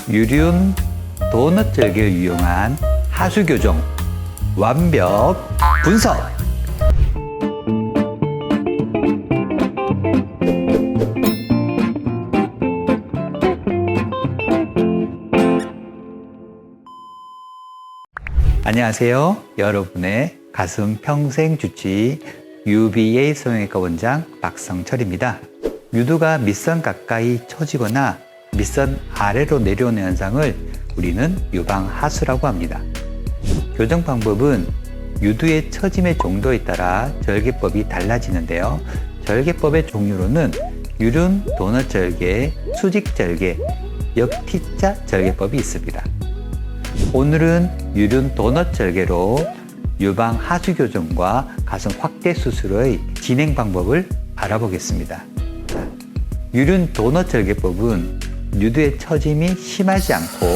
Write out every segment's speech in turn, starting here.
유륜 도넛 절개를 이용한 하수 교정 완벽 분석. 안녕하세요. 여러분의 가슴 평생 주치 UBA 성형외과 원장 박성철입니다. 유두가 밑선 가까이 처지거나 밑선 아래로 내려오는 현상을 우리는 유방하수라고 합니다. 교정 방법은 유두의 처짐의 정도에 따라 절개법이 달라지는데요. 절개법의 종류로는 유륜 도넛 절개, 수직 절개, 역T자 절개법이 있습니다. 오늘은 유륜 도넛 절개로 유방 하수 교정과 가슴 확대 수술의 진행 방법을 알아보겠습니다. 유륜 도넛 절개법은 유두의 처짐이 심하지 않고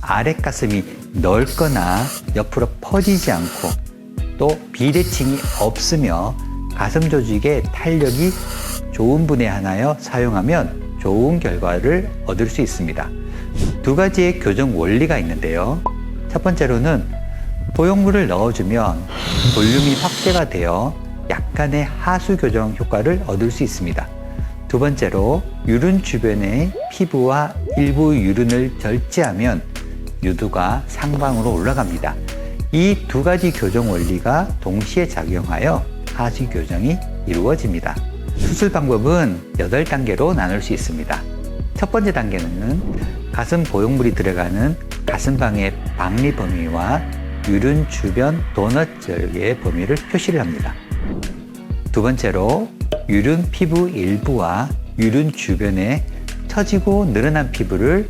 아래 가슴이 넓거나 옆으로 퍼지지 않고 또 비대칭이 없으며 가슴 조직의 탄력이 좋은 분에 한하여 사용하면 좋은 결과를 얻을 수 있습니다. 두 가지의 교정 원리가 있는데요. 첫 번째로는 보형물을 넣어주면 볼륨이 확대가 되어 약간의 하수 교정 효과를 얻을 수 있습니다. 두 번째로 유륜 주변의 피부와 일부 유륜을 절제하면 유두가 상방으로 올라갑니다. 이 두 가지 교정 원리가 동시에 작용하여 하수 교정이 이루어집니다. 수술 방법은 8단계로 나눌 수 있습니다. 첫 번째 단계는 가슴 보형물이 들어가는 가슴방의 박리 범위와 유륜 주변 도넛 절개의 범위를 표시를 합니다. 두 번째로 유륜 피부 일부와 유륜 주변에 처지고 늘어난 피부를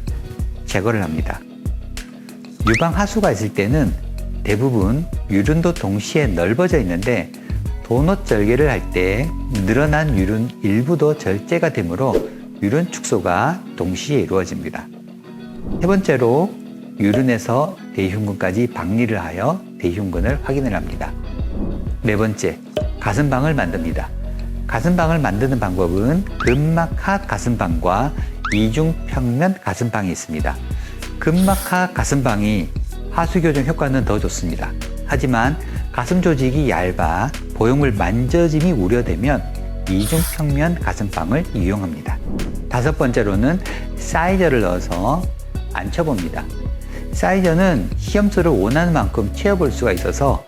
제거를 합니다. 유방 하수가 있을 때는 대부분 유륜도 동시에 넓어져 있는데 도넛 절개를 할 때 늘어난 유륜 일부도 절제가 되므로 유륜 축소가 동시에 이루어집니다. 세 번째로 유륜에서 대흉근까지 박리를 하여 대흉근을 확인을 합니다. 네 번째, 가슴방을 만듭니다. 가슴방을 만드는 방법은 근막하 가슴방과 이중평면 가슴방이 있습니다. 근막하 가슴방이 하수 교정 효과는 더 좋습니다. 하지만 가슴 조직이 얇아 보형물 만져짐이 우려되면 이중평면 가슴방을 이용합니다. 다섯 번째로는 사이저를 넣어서 앉혀봅니다. 사이저는 시험수를 원하는 만큼 채워볼 수가 있어서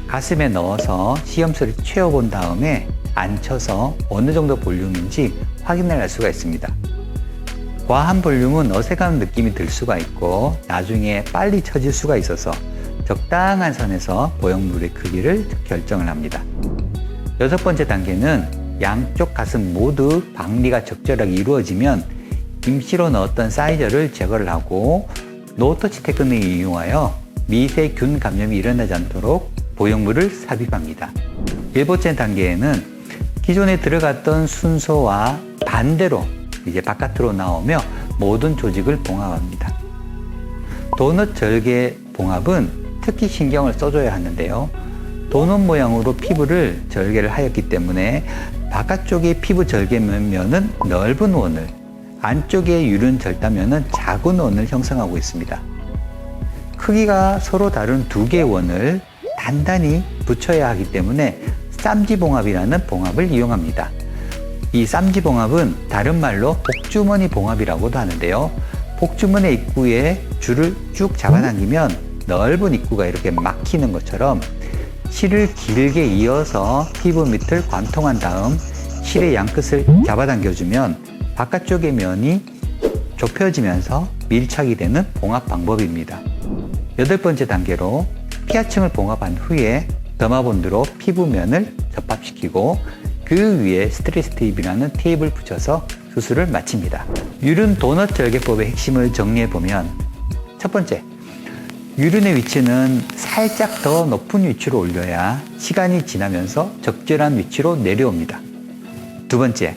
가슴에 넣어서 시험수를 채워본 다음에 앉혀서 어느 정도 볼륨인지 확인을 할 수가 있습니다. 과한 볼륨은 어색한 느낌이 들 수가 있고 나중에 빨리 처질 수가 있어서 적당한 선에서 보형물의 크기를 결정을 합니다. 여섯 번째 단계는 양쪽 가슴 모두 박리가 적절하게 이루어지면 임시로 넣었던 사이저를 제거를 하고 노터치 테크닉을 이용하여 미세균 감염이 일어나지 않도록 보형물을 삽입합니다. 일곱째 단계에는 기존에 들어갔던 순서와 반대로 이제 바깥으로 나오며 모든 조직을 봉합합니다. 도넛 절개 봉합은 특히 신경을 써줘야 하는데요. 도넛 모양으로 피부를 절개를 하였기 때문에 바깥쪽의 피부 절개면은 넓은 원을, 안쪽의 유륜 절단면은 작은 원을 형성하고 있습니다. 크기가 서로 다른 두 개의 원을 단단히 붙여야 하기 때문에 쌈지봉합이라는 봉합을 이용합니다. 이 쌈지봉합은 다른 말로 복주머니 봉합이라고도 하는데요. 복주머니 입구에 줄을 쭉 잡아당기면 넓은 입구가 이렇게 막히는 것처럼 실을 길게 이어서 피부 밑을 관통한 다음 실의 양끝을 잡아당겨주면 바깥쪽의 면이 좁혀지면서 밀착이 되는 봉합 방법입니다. 여덟 번째 단계로 피하층을 봉합한 후에 더마본드로 피부면을 접합시키고 그 위에 스트레스 테이프라는 테이프를 붙여서 수술을 마칩니다. 유륜 도넛 절개법의 핵심을 정리해보면 첫 번째, 유륜의 위치는 살짝 더 높은 위치로 올려야 시간이 지나면서 적절한 위치로 내려옵니다. 두 번째,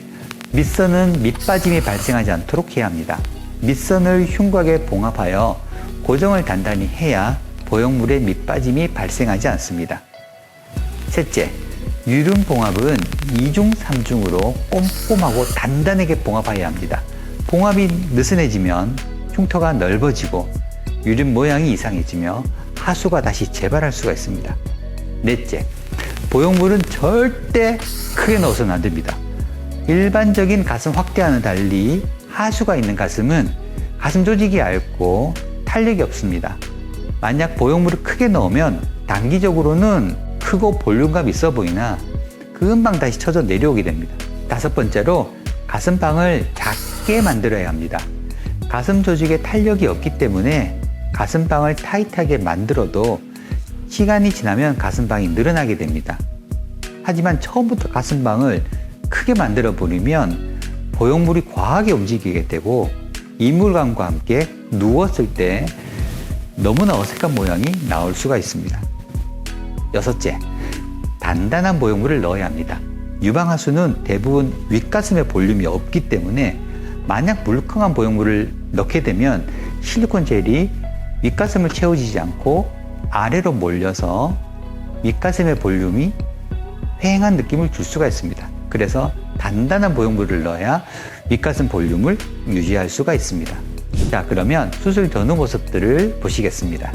밑선은 밑빠짐이 발생하지 않도록 해야 합니다. 밑선을 흉곽에 봉합하여 고정을 단단히 해야 보형물의 밑빠짐이 발생하지 않습니다. 셋째, 유륜 봉합은 2중, 3중으로 꼼꼼하고 단단하게 봉합해야 합니다. 봉합이 느슨해지면 흉터가 넓어지고 유림 모양이 이상해지며 하수가 다시 재발할 수가 있습니다. 넷째, 보형물은 절대 크게 넣어서는 안 됩니다. 일반적인 가슴 확대와는 달리 하수가 있는 가슴은 가슴 조직이 얇고 탄력이 없습니다. 만약 보형물을 크게 넣으면 단기적으로는 크고 볼륨감 있어 보이나 금방 다시 쳐져 내려오게 됩니다. 다섯 번째로 가슴방을 작게 만들어야 합니다. 가슴 조직에 탄력이 없기 때문에 가슴방을 타이트하게 만들어도 시간이 지나면 가슴방이 늘어나게 됩니다. 하지만 처음부터 가슴방을 크게 만들어 버리면 보형물이 과하게 움직이게 되고 이물감과 함께 누웠을 때 너무나 어색한 모양이 나올 수가 있습니다. 여섯째, 단단한 보형물을 넣어야 합니다. 유방하수는 대부분 윗가슴에 볼륨이 없기 때문에 만약 물컹한 보형물을 넣게 되면 실리콘 젤이 윗가슴을 채워지지 않고 아래로 몰려서 윗가슴의 볼륨이 휑한 느낌을 줄 수가 있습니다. 그래서 단단한 보형물을 넣어야 윗가슴 볼륨을 유지할 수가 있습니다. 자, 그러면 수술 전후 모습들을 보시겠습니다.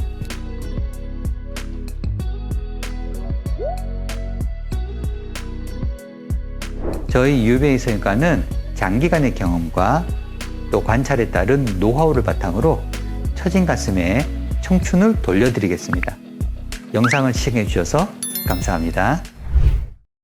저희 UBA 성형외과는 장기간의 경험과 또 관찰에 따른 노하우를 바탕으로 처진 가슴에 청춘을 돌려드리겠습니다. 영상을 시청해 주셔서 감사합니다.